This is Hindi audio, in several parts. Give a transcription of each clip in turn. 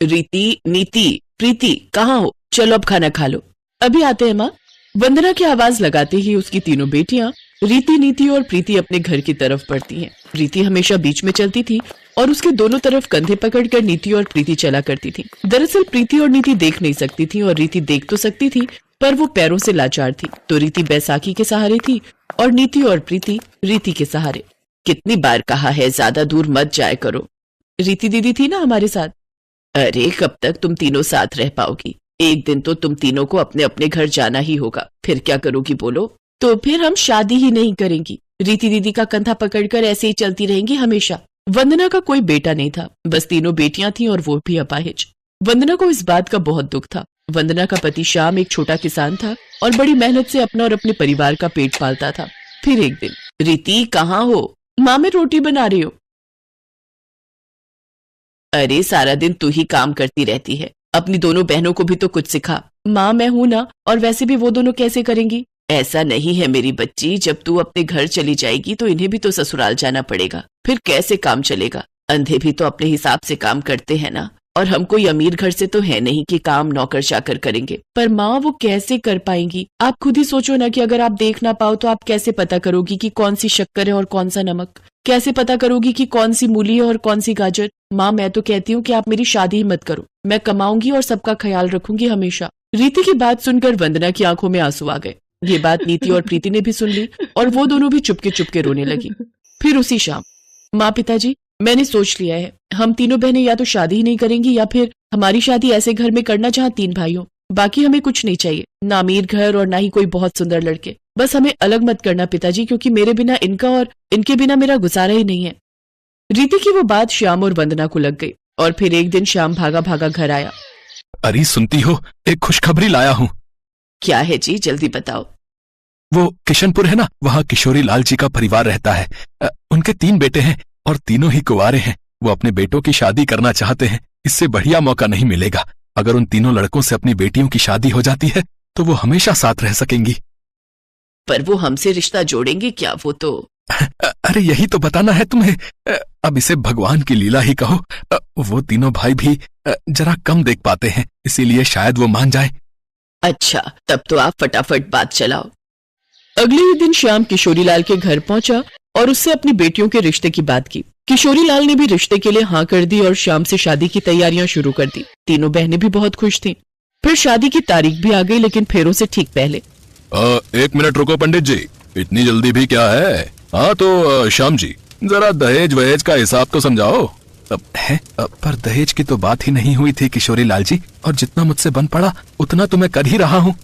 रीति, नीति, प्रीति, कहाँ हो? चलो अब खाना खा लो। अभी आते हैं माँ। वंदना की आवाज लगाते ही उसकी तीनों बेटियां रीति, नीति और प्रीति अपने घर की तरफ बढ़ती हैं। रीति हमेशा बीच में चलती थी और उसके दोनों तरफ कंधे पकड़कर नीति और प्रीति चला करती थी। दरअसल प्रीति और नीति देख नहीं सकती थी और रीति देख तो सकती थी, पर वो पैरों से लाचार थी। तो रीति बैसाखी के सहारे थी और नीति और प्रीति रीति के सहारे। कितनी बार कहा है ज्यादा दूर मत जाया करो। रीति दीदी थी ना हमारे साथ। अरे कब तक तुम तीनों साथ रह पाओगी? एक दिन तो तुम तीनों को अपने अपने घर जाना ही होगा। फिर क्या करोगी बोलो? तो फिर हम शादी ही नहीं करेंगी। रीति दीदी का कंधा पकड़कर ऐसे ही चलती रहेंगी हमेशा। वंदना का कोई बेटा नहीं था, बस तीनों बेटियां थीं और वो भी अपाहिज। वंदना को इस बात का बहुत दुख था। वंदना का पति श्याम एक छोटा किसान था और बड़ी मेहनत से अपना और अपने परिवार का पेट पालता था। फिर एक दिन, रीति कहाँ हो? माँ मैं रोटी बना रही हूँ। अरे सारा दिन तू ही काम करती रहती है, अपनी दोनों बहनों को भी तो कुछ सिखा। माँ मैं हूं ना, और वैसे भी वो दोनों कैसे करेंगी? ऐसा नहीं है मेरी बच्ची, जब तू अपने घर चली जाएगी तो इन्हें भी तो ससुराल जाना पड़ेगा। फिर कैसे काम चलेगा? अंधे भी तो अपने हिसाब से काम करते हैं ना। और हम कोई अमीर घर से तो है नहीं कि काम नौकर चाकर करेंगे। पर माँ वो कैसे कर पाएंगी? आप खुद ही सोचो ना कि अगर आप देख ना पाओ तो आप कैसे पता करोगी कि कौन सी शक्कर है और कौन सा नमक? कैसे पता करोगी कि कौन सी मूली है और कौन सी गाजर? माँ मैं तो कहती हूँ कि आप मेरी शादी ही मत करो। मैं कमाऊंगी और सबका ख्याल रखूंगी हमेशा। रीति की बात सुनकर वंदना की आंखों में आंसू आ गए। ये बात नीति और प्रीति ने भी सुन ली और वो दोनों भी चुपके रोने लगी। फिर उसी शाम, माँ पिताजी मैंने सोच लिया है, हम तीनों बहनें या तो शादी ही नहीं करेंगी या फिर हमारी शादी ऐसे घर में करना जहाँ 3 भाई हो। बाकी हमें कुछ नहीं चाहिए, ना अमीर घर और ना ही कोई बहुत सुंदर लड़के। बस हमें अलग मत करना पिताजी, क्योंकि मेरे बिना इनका और इनके बिना मेरा गुजारा ही नहीं है। रीति की वो बात श्याम और वंदना को लग गई और फिर एक दिन श्याम भागा भागा घर आया। अरे सुनती हो, एक खुशखबरी लाया हूँ। क्या है जी, जल्दी बताओ। वो किशनपुर है ना, वहाँ किशोरी लाल जी का परिवार रहता है। उनके 3 बेटे हैं और तीनों ही कुंवारे हैं। वो अपने बेटों की शादी करना चाहते हैं। इससे बढ़िया मौका नहीं मिलेगा। अगर उन तीनों लड़कों से अपनी बेटियों की शादी हो जाती है तो वो हमेशा साथ रह सकेंगी। पर वो हमसे रिश्ता जोड़ेंगे क्या? वो तो अरे यही तो बताना है तुम्हें। अब इसे भगवान की लीला ही कहो। वो तीनों भाई भी जरा कम देख पाते हैं, इसीलिए शायद वो मान जाए। अच्छा, तब तो आप फटाफट बात चलाओ। अगले ही दिन श्याम किशोरी लाल के घर पहुंचा और उससे अपनी बेटियों के रिश्ते की बात की। किशोरी लाल ने भी रिश्ते के लिए हाँ कर दी और श्याम से शादी की तैयारियां शुरू कर दी। तीनों बहनें भी बहुत खुश थीं। फिर शादी की तारीख भी आ गई, लेकिन फेरों से ठीक पहले। 1 मिनट रुको पंडित जी, इतनी जल्दी भी क्या है? हाँ तो श्याम जी, जरा दहेज वहेज का हिसाब तो समझाओ। पर दहेज की तो बात ही नहीं हुई थी किशोरी लाल जी, और जितना मुझसे बन पड़ा उतना तो मैं कर ही रहा हूँ।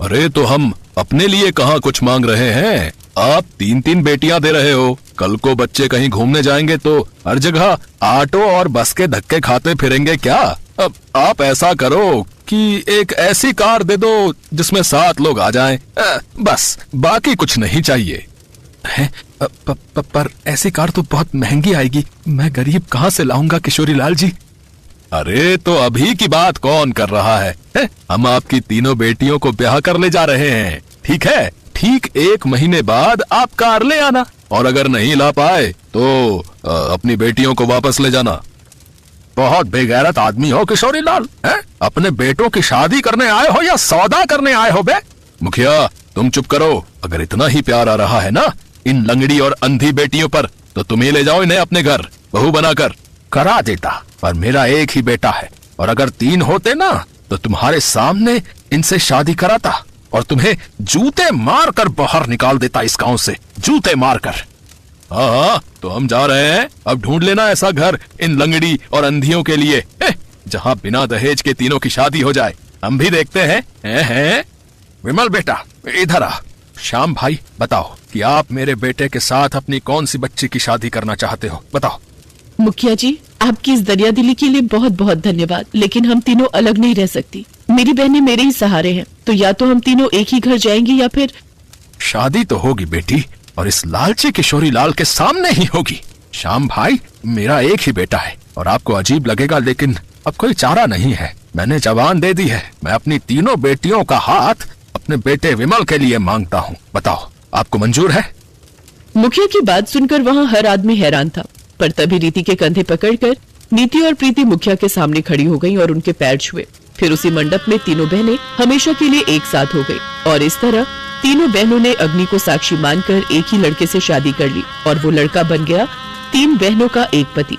अरे तो हम अपने लिए कहाँ कुछ मांग रहे हैं? आप 3 बेटियां दे रहे हो। कल को बच्चे कहीं घूमने जाएंगे तो हर जगह ऑटो और बस के धक्के खाते फिरेंगे क्या? अब आप ऐसा करो कि एक ऐसी कार दे दो जिसमें 7 लोग आ जाएं। बस, बाकी कुछ नहीं चाहिए। पर ऐसी कार तो बहुत महंगी आएगी, मैं गरीब कहाँ से लाऊंगा किशोरी लाल जी? अरे तो अभी की बात कौन कर रहा है? हम आपकी तीनों बेटियों को ब्याह कर ले जा रहे हैं, ठीक है? ठीक 1 महीने बाद आप कार ले आना, और अगर नहीं ला पाए तो अपनी बेटियों को वापस ले जाना। बहुत बेगैरत आदमी हो किशोरी लाल, है? अपने बेटों की शादी करने आए हो या सौदा करने आए हो बे? मुखिया तुम चुप करो। अगर इतना ही प्यार आ रहा है ना इन लंगड़ी और अंधी बेटियों पर, तो तुम्हें ले जाओ इन्हें अपने घर बहू बनाकर। करा देता, पर मेरा एक ही बेटा है, और अगर 3 होते ना तो तुम्हारे सामने इनसे शादी कराता और तुम्हें जूते मार कर बाहर निकाल देता इस गांव से, जूते मार कर। हाँ, तो हम जा रहे हैं। अब ढूंढ लेना ऐसा घर इन लंगड़ी और अंधियों के लिए, जहाँ बिना दहेज के तीनों की शादी हो जाए। हम भी देखते हैं। विमल बेटा इधर आ। श्याम भाई बताओ कि आप मेरे बेटे के साथ अपनी कौन सी बच्ची की शादी करना चाहते हो, बताओ। मुखिया जी, आपकी इस दरिया दिली के लिए बहुत बहुत धन्यवाद, लेकिन हम तीनों अलग नहीं रह सकती। मेरी बहनें मेरे ही सहारे हैं, तो या तो हम तीनों एक ही घर जाएंगी या फिर। शादी तो होगी बेटी, और इस लालची किशोरी लाल के सामने ही होगी। श्याम भाई मेरा एक ही बेटा है, और आपको अजीब लगेगा लेकिन अब कोई चारा नहीं है। मैंने जबान दे दी है, मैं अपनी तीनों बेटियों का हाथ अपने बेटे विमल के लिए मांगता हूँ। बताओ आपको मंजूर है? मुखिया की बात सुनकर वहाँ हर आदमी हैरान था, पर तभी रीति के कंधे पकड़कर नीति और प्रीति मुखिया के सामने खड़ी हो गईं और उनके पैर छुए। फिर उसी मंडप में तीनों बहनें हमेशा के लिए एक साथ हो गई और इस तरह तीनों बहनों ने अग्नि को साक्षी मानकर एक ही लड़के से शादी कर ली और वो लड़का बन गया 3 बहनों का एक पति।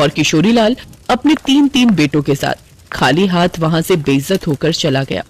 और किशोरी लाल अपने 3 बेटों के साथ खाली हाथ वहां से बेइज्जत होकर चला गया।